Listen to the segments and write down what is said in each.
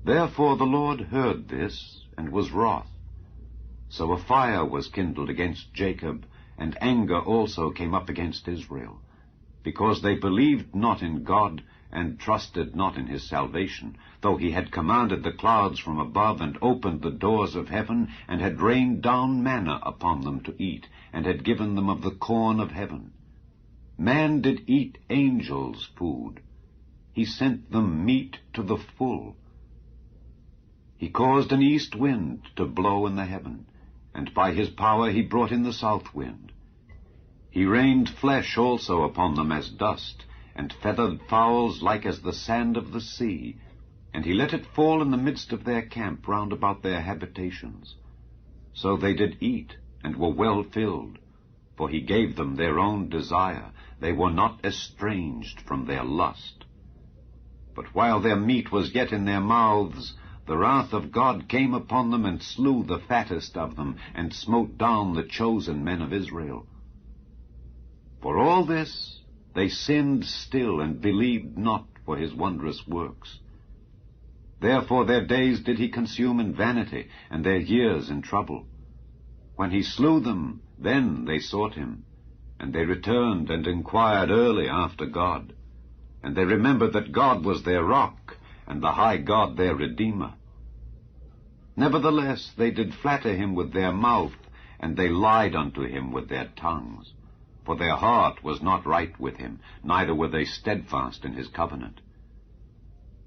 Therefore the Lord heard this, and was wroth. So a fire was kindled against Jacob, and anger also came up against Israel, because they believed not in God, and trusted not in his salvation, though he had commanded the clouds from above, and opened the doors of heaven, and had rained down manna upon them to eat, and had given them of the corn of heaven. Man did eat angels' food. He sent them meat to the full. He caused an east wind to blow in the heaven, and by his power he brought in the south wind. He rained flesh also upon them as dust, and feathered fowls like as the sand of the sea, and he let it fall in the midst of their camp round about their habitations. So they did eat, and were well filled, for he gave them their own desire. They were not estranged from their lust. But while their meat was yet in their mouths, the wrath of God came upon them, and slew the fattest of them, and smote down the chosen men of Israel. For all this they sinned still, and believed not for his wondrous works. Therefore their days did he consume in vanity, and their years in trouble. When he slew them, then they sought him, and they returned and inquired early after God. And they remembered that God was their rock, and the high God their Redeemer. Nevertheless they did flatter him with their mouth, and they lied unto him with their tongues. For their heart was not right with him, neither were they steadfast in his covenant.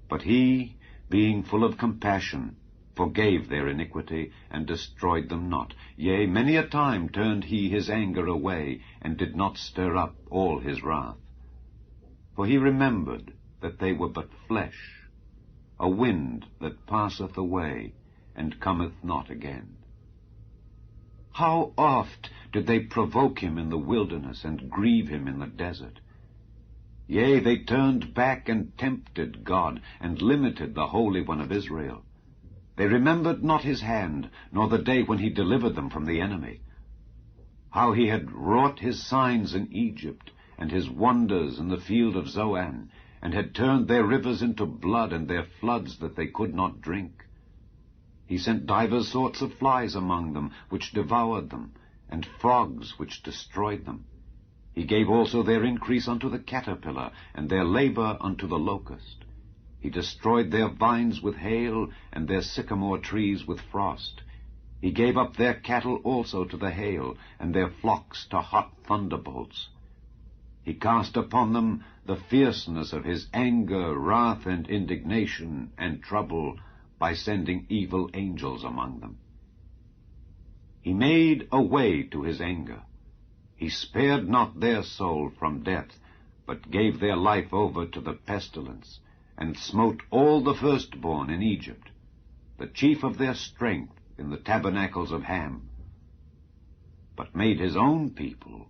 But he, being full of compassion, forgave their iniquity, and destroyed them not. Yea, many a time turned he his anger away, and did not stir up all his wrath. For he remembered that they were but flesh, a wind that passeth away, and cometh not again. How oft did they provoke him in the wilderness, and grieve him in the desert? Yea, they turned back and tempted God, and limited the Holy One of Israel. They remembered not his hand, nor the day when he delivered them from the enemy. How he had wrought his signs in Egypt, and his wonders in the field of Zoan, and had turned their rivers into blood, and their floods that they could not drink. He sent divers sorts of flies among them, which devoured them, and frogs which destroyed them. He gave also their increase unto the caterpillar, and their labor unto the locust. He destroyed their vines with hail, and their sycamore trees with frost. He gave up their cattle also to the hail, and their flocks to hot thunderbolts. He cast upon them the fierceness of his anger, wrath, and indignation, and trouble, by sending evil angels among them. He made a way to his anger. He spared not their soul from death, but gave their life over to the pestilence, and smote all the firstborn in Egypt, the chief of their strength in the tabernacles of Ham, but made his own people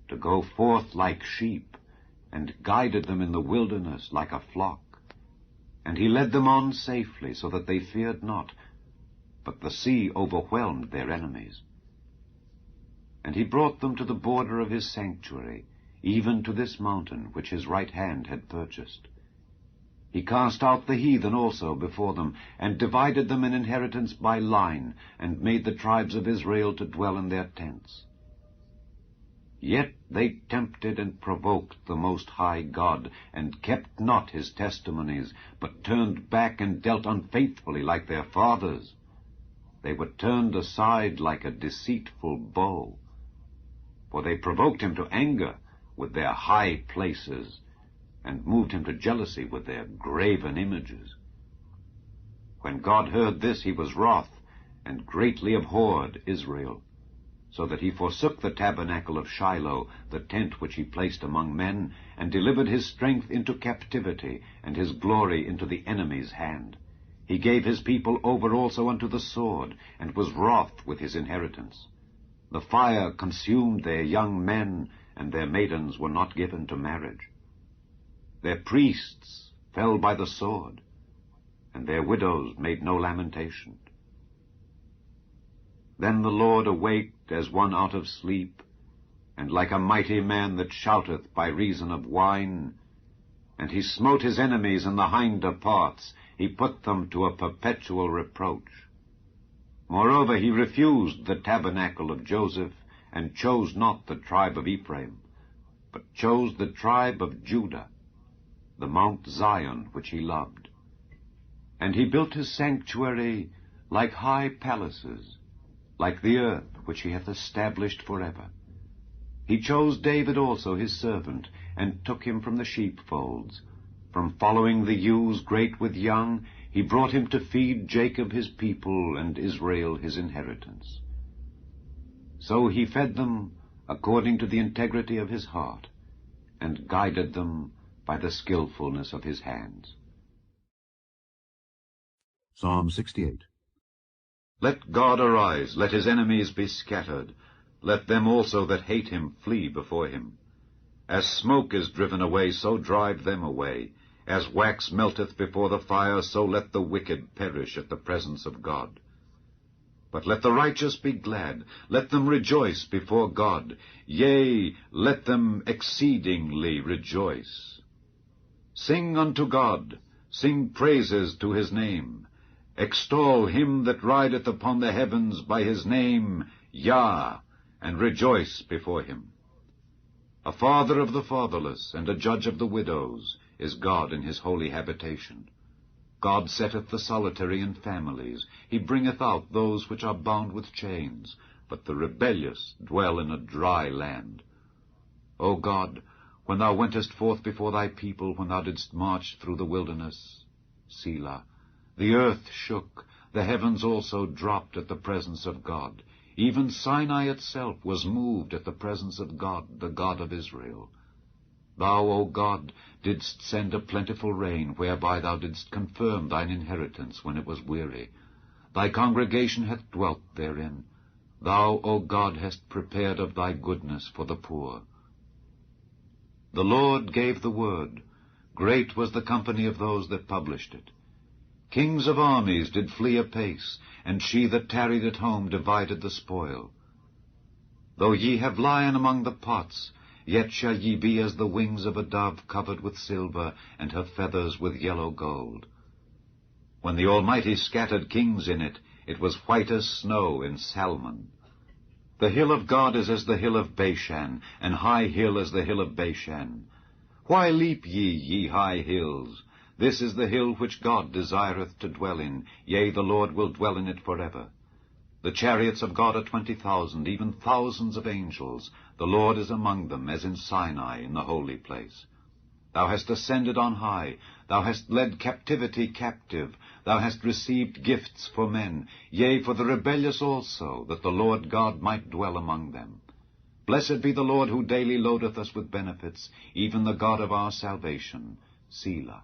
to go forth like sheep, and guided them in the wilderness like a flock. And he led them on safely, so that they feared not, but the sea overwhelmed their enemies. And he brought them to the border of his sanctuary, even to this mountain which his right hand had purchased. He cast out the heathen also before them, and divided them an inheritance by line, and made the tribes of Israel to dwell in their tents. Yet they tempted and provoked the Most High God, and kept not his testimonies, but turned back and dealt unfaithfully like their fathers. They were turned aside like a deceitful bow. For they provoked him to anger with their high places, and moved him to jealousy with their graven images. When God heard this, he was wroth, and greatly abhorred Israel, so that he forsook the tabernacle of Shiloh, the tent which he placed among men, and delivered his strength into captivity, and his glory into the enemy's hand. He gave his people over also unto the sword, and was wroth with his inheritance. The fire consumed their young men, and their maidens were not given to marriage. Their priests fell by the sword, and their widows made no lamentation. Then the Lord awaked as one out of sleep, and like a mighty man that shouteth by reason of wine. And he smote his enemies in the hinder parts. he put them to a perpetual reproach. Moreover, he refused the tabernacle of Joseph, and chose not the tribe of Ephraim, but chose the tribe of Judah, the Mount Zion which he loved. And he built his sanctuary like high palaces, like the earth which he hath established forever. He chose David also his servant, and took him from the sheepfolds. From following the ewes great with young, he brought him to feed Jacob his people, and Israel his inheritance. So he fed them according to the integrity of his heart, and guided them by the skillfulness of his hands. Psalm 68. Let God arise, let his enemies be scattered. Let them also that hate him flee before him. As smoke is driven away, so drive them away. As wax melteth before the fire, so let the wicked perish at the presence of God. But let the righteous be glad, let them rejoice before God. Yea, let them exceedingly rejoice. Sing unto God, sing praises to his name. Extol him that rideth upon the heavens by his name, Yah, and rejoice before him. A father of the fatherless, and a judge of the widows, is God in his holy habitation. God setteth the solitary in families. He bringeth out those which are bound with chains, but the rebellious dwell in a dry land. O God, when thou wentest forth before thy people, when thou didst march through the wilderness, Selah, the earth shook, the heavens also dropped at the presence of God. Even Sinai itself was moved at the presence of God, the God of Israel. Thou, O God, didst send a plentiful rain, whereby thou didst confirm thine inheritance when it was weary. Thy congregation hath dwelt therein. Thou, O God, hast prepared of thy goodness for the poor. The Lord gave the word. Great was the company of those that published it. Kings of armies did flee apace, and she that tarried at home divided the spoil. Though ye have lion among the pots, yet shall ye be as the wings of a dove covered with silver, and her feathers with yellow gold. When the Almighty scattered kings in it, it was white as snow in Salmon. The hill of God is as the hill of Bashan, and high hill as the hill of Bashan. Why leap ye, ye high hills? This is the hill which God desireth to dwell in. Yea, the Lord will dwell in it forever. The chariots of God are 20,000, even thousands of angels. The Lord is among them, as in Sinai, in the holy place. Thou hast ascended on high. Thou hast led captivity captive. Thou hast received gifts for men, yea, for the rebellious also, that the Lord God might dwell among them. Blessed be the Lord, who daily loadeth us with benefits, even the God of our salvation. Selah.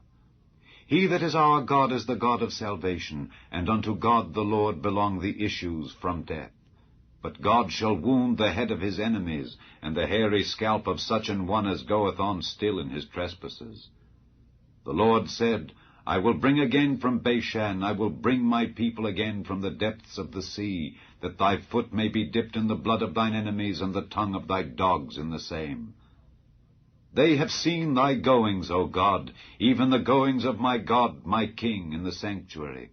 He that is our God is the God of salvation, and unto God the Lord belong the issues from death. But God shall wound the head of his enemies, and the hairy scalp of such an one as goeth on still in his trespasses. The Lord said, I will bring again from Bashan, I will bring my people again from the depths of the sea, that thy foot may be dipped in the blood of thine enemies, and the tongue of thy dogs in the same. They have seen thy goings, O God, even the goings of my God, my King, in the sanctuary.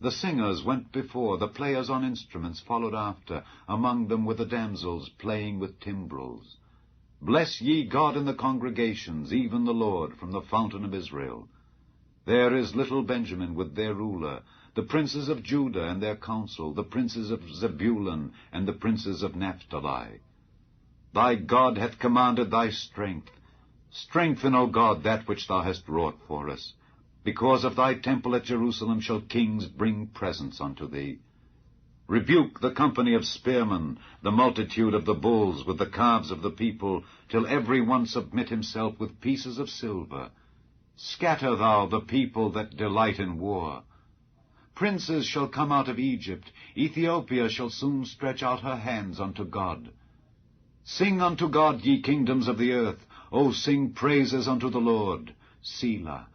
The singers went before, the players on instruments followed after. Among them were the damsels playing with timbrels. Bless ye God in the congregations, even the Lord, from the fountain of Israel. There is little Benjamin with their ruler, the princes of Judah and their council, the princes of Zebulun and the princes of Naphtali. Thy God hath commanded thy strength. Strengthen, O God, that which thou hast wrought for us. Because of thy temple at Jerusalem shall kings bring presents unto thee. Rebuke the company of spearmen, the multitude of the bulls with the calves of the people, till every one submit himself with pieces of silver. Scatter thou the people that delight in war. Princes shall come out of Egypt. Ethiopia shall soon stretch out her hands unto God. Sing unto God, ye kingdoms of the earth. O sing praises unto the Lord. Selah.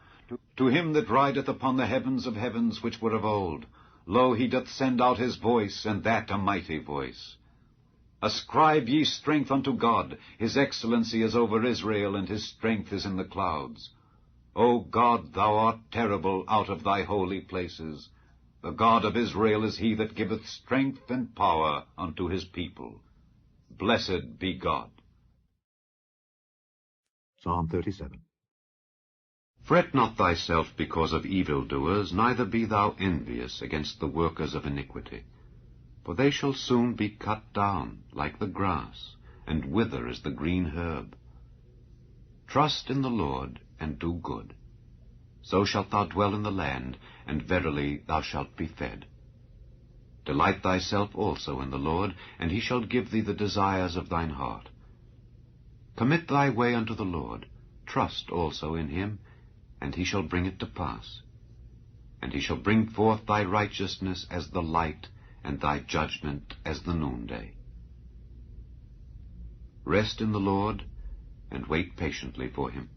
To him that rideth upon the heavens of heavens which were of old. Lo, he doth send out his voice, and that a mighty voice. Ascribe ye strength unto God. His excellency is over Israel, and his strength is in the clouds. O God, thou art terrible out of thy holy places. The God of Israel is he that giveth strength and power unto his people. Blessed be God. Psalm 37. Fret not thyself because of evildoers, neither be thou envious against the workers of iniquity. For they shall soon be cut down like the grass, and wither as the green herb. Trust in the Lord, and do good. So shalt thou dwell in the land, and verily thou shalt be fed. Delight thyself also in the Lord, and he shall give thee the desires of thine heart. Commit thy way unto the Lord, trust also in him, and he shall bring it to pass. And he shall bring forth thy righteousness as the light, and thy judgment as the noonday. Rest in the Lord, and wait patiently for him.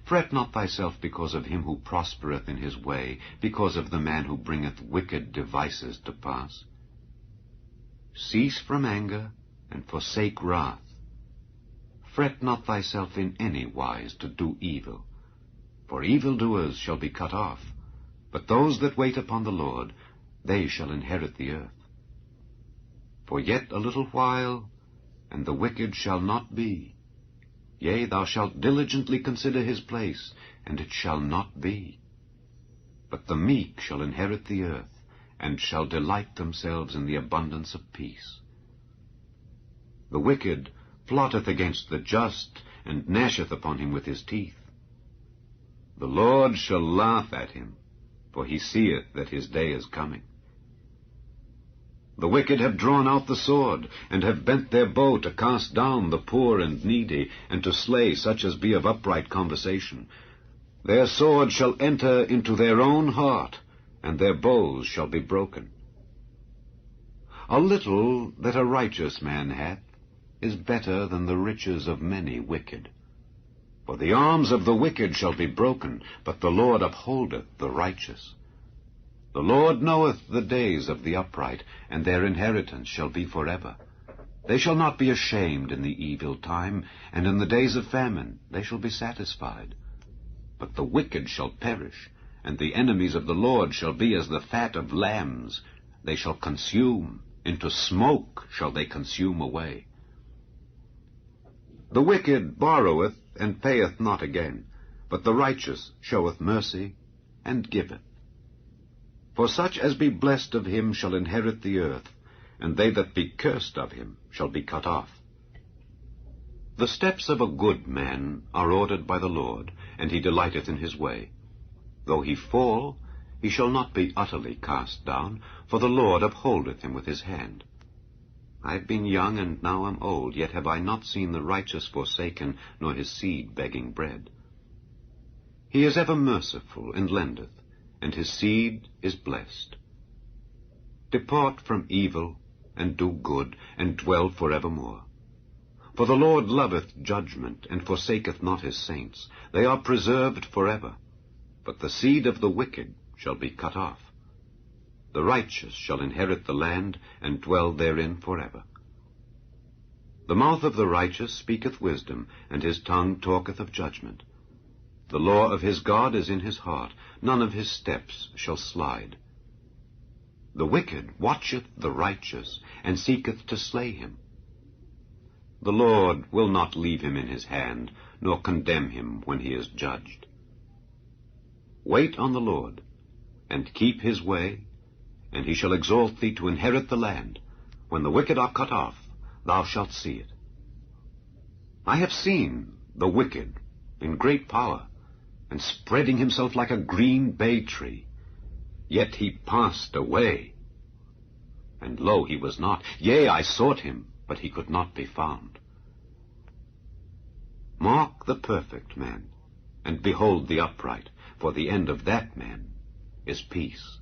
Fret not thyself because of him who prospereth in his way, because of the man who bringeth wicked devices to pass. Cease from anger, and forsake wrath. Fret not thyself in any wise to do evil, for evildoers shall be cut off, but those that wait upon the Lord, they shall inherit the earth. For yet a little while, and the wicked shall not be. Yea, thou shalt diligently consider his place, and it shall not be. But the meek shall inherit the earth, and shall delight themselves in the abundance of peace. The wicked plotteth against the just, and gnasheth upon him with his teeth. The Lord shall laugh at him, for he seeth that his day is coming. The wicked have drawn out the sword, and have bent their bow to cast down the poor and needy, and to slay such as be of upright conversation. Their sword shall enter into their own heart, and their bows shall be broken. A little that a righteous man hath is better than the riches of many wicked. For the arms of the wicked shall be broken, but the Lord upholdeth the righteous. The Lord knoweth the days of the upright, and their inheritance shall be forever. They shall not be ashamed in the evil time, and in the days of famine they shall be satisfied. But the wicked shall perish, and the enemies of the Lord shall be as the fat of lambs. They shall consume, into smoke shall they consume away. The wicked borroweth, and payeth not again, but the righteous showeth mercy, and giveth. For such as be blessed of him shall inherit the earth, and they that be cursed of him shall be cut off. The steps of a good man are ordered by the Lord, and he delighteth in his way. Though he fall, he shall not be utterly cast down, for the Lord upholdeth him with his hand. I have been young, and now am old, yet have I not seen the righteous forsaken, nor his seed begging bread. He is ever merciful, and lendeth, and his seed is blessed. Depart from evil, and do good, and dwell forevermore. For the Lord loveth judgment, and forsaketh not his saints. They are preserved forever, but the seed of the wicked shall be cut off. The righteous shall inherit the land, and dwell therein forever. The mouth of the righteous speaketh wisdom, and his tongue talketh of judgment. The law of his God is in his heart, none of his steps shall slide. The wicked watcheth the righteous, and seeketh to slay him. The Lord will not leave him in his hand, nor condemn him when he is judged. Wait on the Lord, and keep his way, and he shall exalt thee to inherit the land. When the wicked are cut off, thou shalt see it. I have seen the wicked in great power, and spreading himself like a green bay tree. Yet he passed away. And lo, he was not. Yea, I sought him, but he could not be found. Mark the perfect man, and behold the upright, for the end of that man is peace.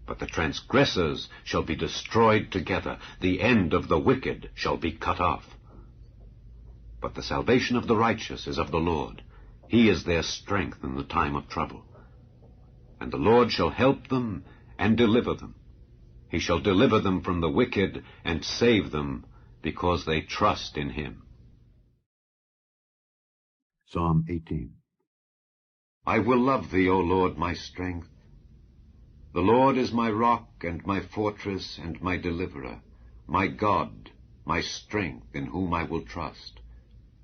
But the transgressors shall be destroyed together, the end of the wicked shall be cut off. But the salvation of the righteous is of the Lord. He is their strength in the time of trouble. And the Lord shall help them and deliver them. He shall deliver them from the wicked and save them, because they trust in him. Psalm 18. I will love thee, O Lord, my strength. The Lord is my rock and my fortress and my deliverer, my God, my strength in whom I will trust,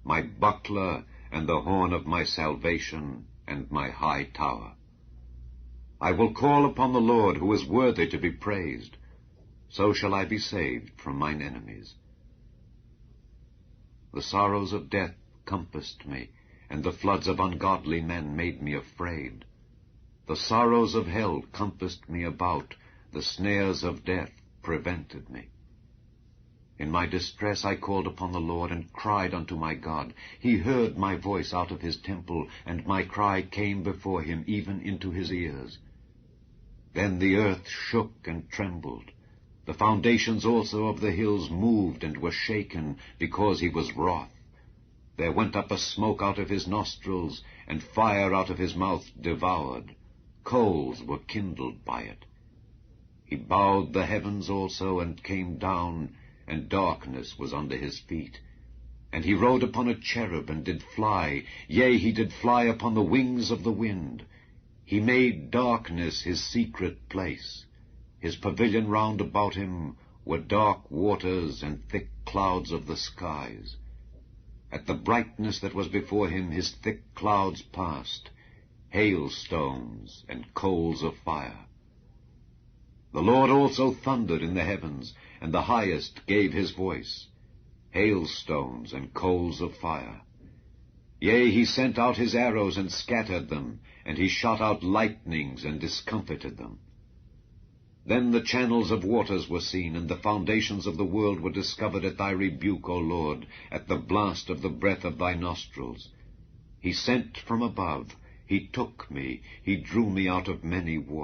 my buckler and the horn of my salvation and my high tower. I will call upon the Lord, who is worthy to be praised. So shall I be saved from mine enemies. The sorrows of death compassed me, and the floods of ungodly men made me afraid. The sorrows of hell compassed me about, the snares of death prevented me. In my distress I called upon the Lord, and cried unto my God. He heard my voice out of his temple, and my cry came before him even into his ears. Then the earth shook and trembled. The foundations also of the hills moved and were shaken, because he was wroth. There went up a smoke out of his nostrils, and fire out of his mouth devoured. Coals were kindled by it. He bowed the heavens also, and came down, and darkness was under his feet. And he rode upon a cherub, and did fly, yea, he did fly upon the wings of the wind. He made darkness his secret place. His pavilion round about him were dark waters and thick clouds of the skies. At the brightness that was before him his thick clouds passed, hailstones and coals of fire. The Lord also thundered in the heavens, and the highest gave his voice, hailstones and coals of fire. Yea, he sent out his arrows and scattered them, and he shot out lightnings and discomfited them. Then the channels of waters were seen, and the foundations of the world were discovered at thy rebuke, O Lord, at the blast of the breath of thy nostrils. He sent from above, he took me, he drew me out of many waters.